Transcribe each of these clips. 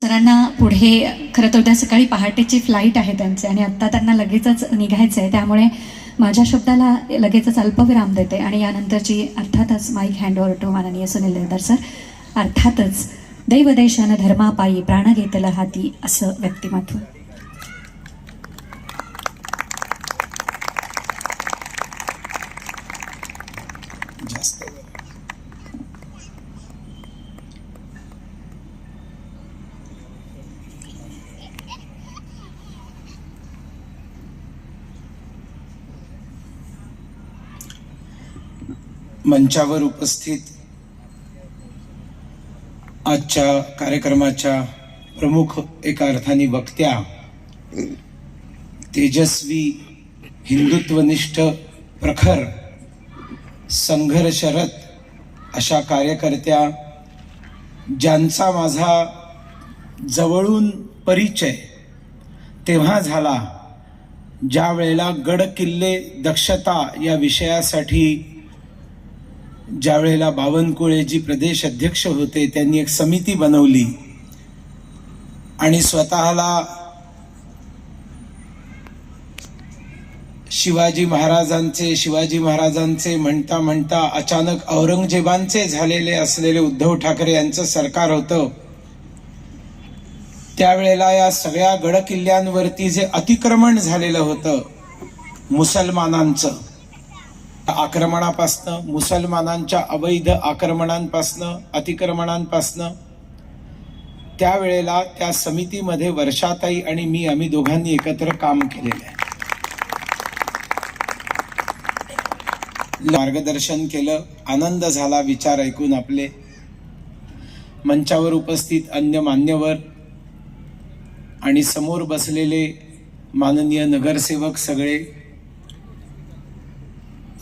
सरांना पुढे खरं तर उद्या सकाळी पहाटेची फ्लाईट आहे त्यांचे आणि आत्ता त्यांना लगेचच निघायचं आहे, त्यामुळे माझ्या शब्दाला लगेचच अल्पविराम देते आणि यानंतरची अर्थातच माईक हँडओव्हर टू माननीय सुनील देवधर सर. अर्थातच दैवदेशानं धर्मापायी प्राण घेतलं हाती असं व्यक्तिमत्व. मंचावर उपस्थित आजच्या कार्यक्रमाच्या प्रमुख एका अर्थाने वक्त्या, तेजस्वी, हिंदुत्वनिष्ठ, प्रखर, संघर्षरत अशा कार्यकर्त्या, ज्यांचा माझा जवळून परिचय तेव्हा झाला ज्या वेळेला गड किल्ले दक्षता या विषयासाठी ज्या वेळेला बावनकुळेजी प्रदेश अध्यक्ष होते, त्यांनी एक समिती बनवली आणि स्वतःला शिवाजी महाराजांचे म्हणता म्हणता अचानक औरंगजेबांचे झालेले असलेले उद्धव ठाकरे यांचं सरकार होतं. त्यावेळेला या सगळ्या गड किल्ल्यांवरती जे अतिक्रमण झालेलं होतं, मुसलमानांचं आक्रमणापासनं, मुसलमानांच्या अवैध आक्रमणांपासनं, अतिक्रमणांपासनं, त्यावेळेला त्या समितीमध्ये वर्षाताई आणि मी, आम्ही दोघांनी एकत्र काम केलेलं आहे. मार्गदर्शन केलं, आनंद झाला विचार ऐकून आपले. मंचावर उपस्थित अन्य मान्यवर आणि समोर बसलेले माननीय नगरसेवक सगळे,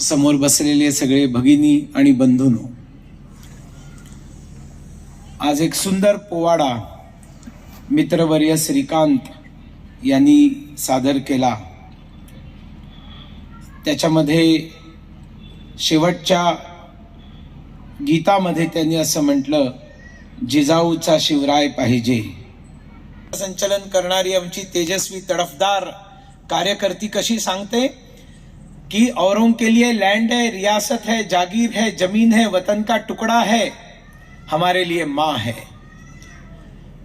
समोर बसलेले सगळे भगिनी आणि बंधूंनो, आज एक सुंदर पोवाडा मित्रवर्य श्रीकांत यांनी सादर केला. त्याच्यामध्ये शेवटच्या गीतामध्ये त्यांनी असं म्हटलं, जिजाऊचा शिवराय पाहिजे. संचलन करणारी आमची तेजस्वी तडफदार कार्यकर्ती कशी सांगते कि औरों के लिए लैंड है, रियासत है, जागीर है, जमीन है, वतन का टुकड़ा है, हमारे लिए माँ है.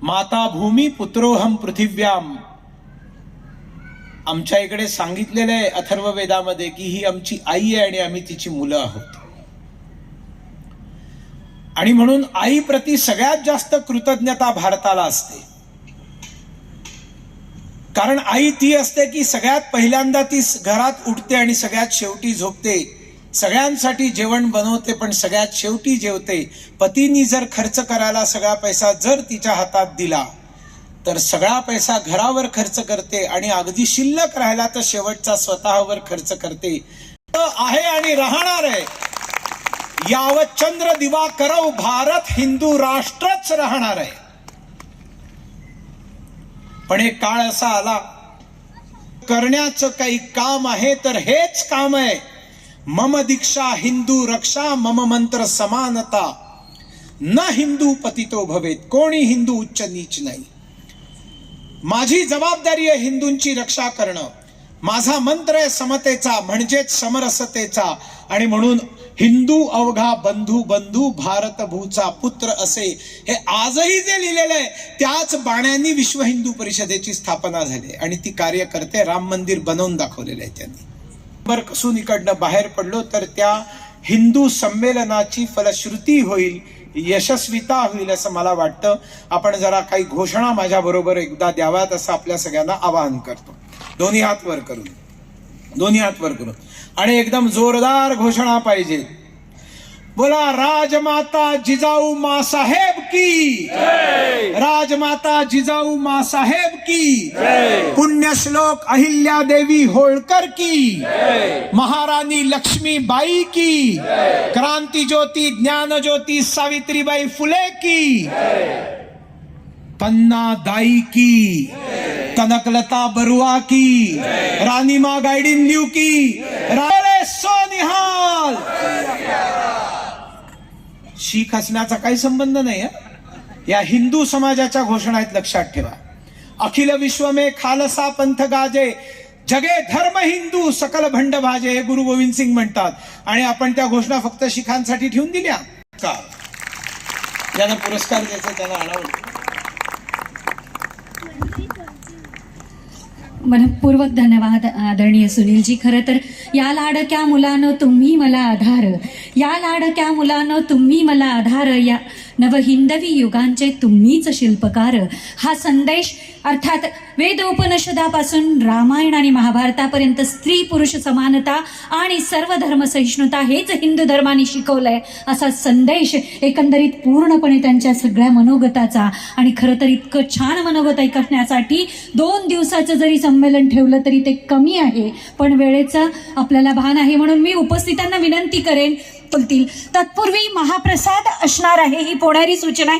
माता भूमि पुत्रो हम पृथिव्याम. आमच्या इकडे सांगितलेलं आहे अथर्ववेदामध्ये की ही आमची आई आहे आणि आम्ही तिची मुलं आहोत. आणि म्हणून आई प्रति सगळ्यात जास्त कृतज्ञता भारताला असते. कारण आई ती असते की सगळ्यात पहिल्यांदा ती घरात उठते आणि सगळ्यात शेवटी झोपते, सगळ्यांसाठी जेवण बनवते पण सगळ्यात शेवटी जेवते. पतीनी जर खर्च करायला सगळा पैसा जर तिच्या हातात दिला तर सगळा पैसा घरावर खर्च करते आणि अगदी शिल्लक राहिला तर शेवटचा स्वतःवर खर्च करते. आहे आणि राहणार आहे. यावत चंद्र दिवा करव भारत हिंदू राष्ट्रच राहणार आहे. पण एक काळ असा आला, करण्याचं काही काम आहे तर हेच काम आहे. मम दीक्षा हिंदू रक्षा, मम मंत्र समानता, न हिंदू पतितो भवेत. कोणी हिंदू उच्च नीच नाही. माझी जबाबदारी आहे हिंदूंची रक्षा करणं. माझा मंत्र आहे समतेचा, म्हणजेच समरसतेचा. आणि म्हणून हिंदू अवघा बंधू बंधू, भारत भूचा पुत्र असे, हे आजही जे लिहिलेलं आहे त्याच बाण्यांनी विश्व हिंदू परिषदेची स्थापना झाली आणि ती कार्य करते. राम मंदिर बनवून दाखवलेलं आहे त्यांनी. बर कसून इकडनं बाहेर पडलो तर त्या हिंदू संमेलनाची फलश्रुती होईल, यशस्विता होईल असं मला वाटतं. आपण जरा काही घोषणा माझ्या बरोबर एकदा द्याव्यात असं आपल्या सगळ्यांना आवाहन करतो. दोन्ही हात वर करून, दोन्ही हात वर करून आणि एकदम जोरदार घोषणा पाहिजे. बोला, राजमाता जिजाऊ माँ साहेब की, राजमाता जिजाऊ माँ साहेब की, पुण्यश्लोक अहिल्या देवी होळकर की, महारानी लक्ष्मीबाई की, क्रांती ज्योती ज्ञान ज्योती सावित्रीबाई फुले की, पन्ना दाई की, कनकलता बरुआ की, रानी माँ गाइडिन लियू की, सोनिहाल. शीख असण्याचा काही संबंध नाही. या हिंदू समाजाच्या घोषणा आहेत, लक्षात ठेवा. अखिल विश्व में खालसा पंथ गाजे, जगे धर्म हिंदू सकल भंड भाजे, हे गुरु गोविंद सिंग म्हणतात. आणि आपण त्या घोषणा फक्त शिखांसाठी ठेवून दिल्या का? ज्यांना पुरस्कार द्यायचा त्यांना आणावं. मनपूर्वक धन्यवाद आदरणीय सुनीलजी. खरं तर या लाडक्या मुलानं तुम्ही मला आधार, या लाडक्या मुलानं तुम्ही मला आधार, या नवहिंदवी युगांचे तुम्हीच शिल्पकार, हा संदेश अर्थात वेद उपनिषदापासून रामायण आणि महाभारतापर्यंत स्त्री पुरुष समानता आणि सर्व धर्म सहिष्णुता हेच हिंदू धर्माने शिकवलंय, असा संदेश एकंदरीत पूर्णपणे त्यांच्या सगळ्या मनोगताचा. आणि खरं तर इतकं छान मनोगत ऐकण्यासाठी 2 दिवसाचं जरी संमेलन ठेवलं तरी ते कमी आहे, पण वेळेचं आपल्याला भान आहे. म्हणून मी उपस्थितांना विनंती करेन, तत्पूर्वी महाप्रसाद असणार आहे, ही पुणेरी सूचना आहे.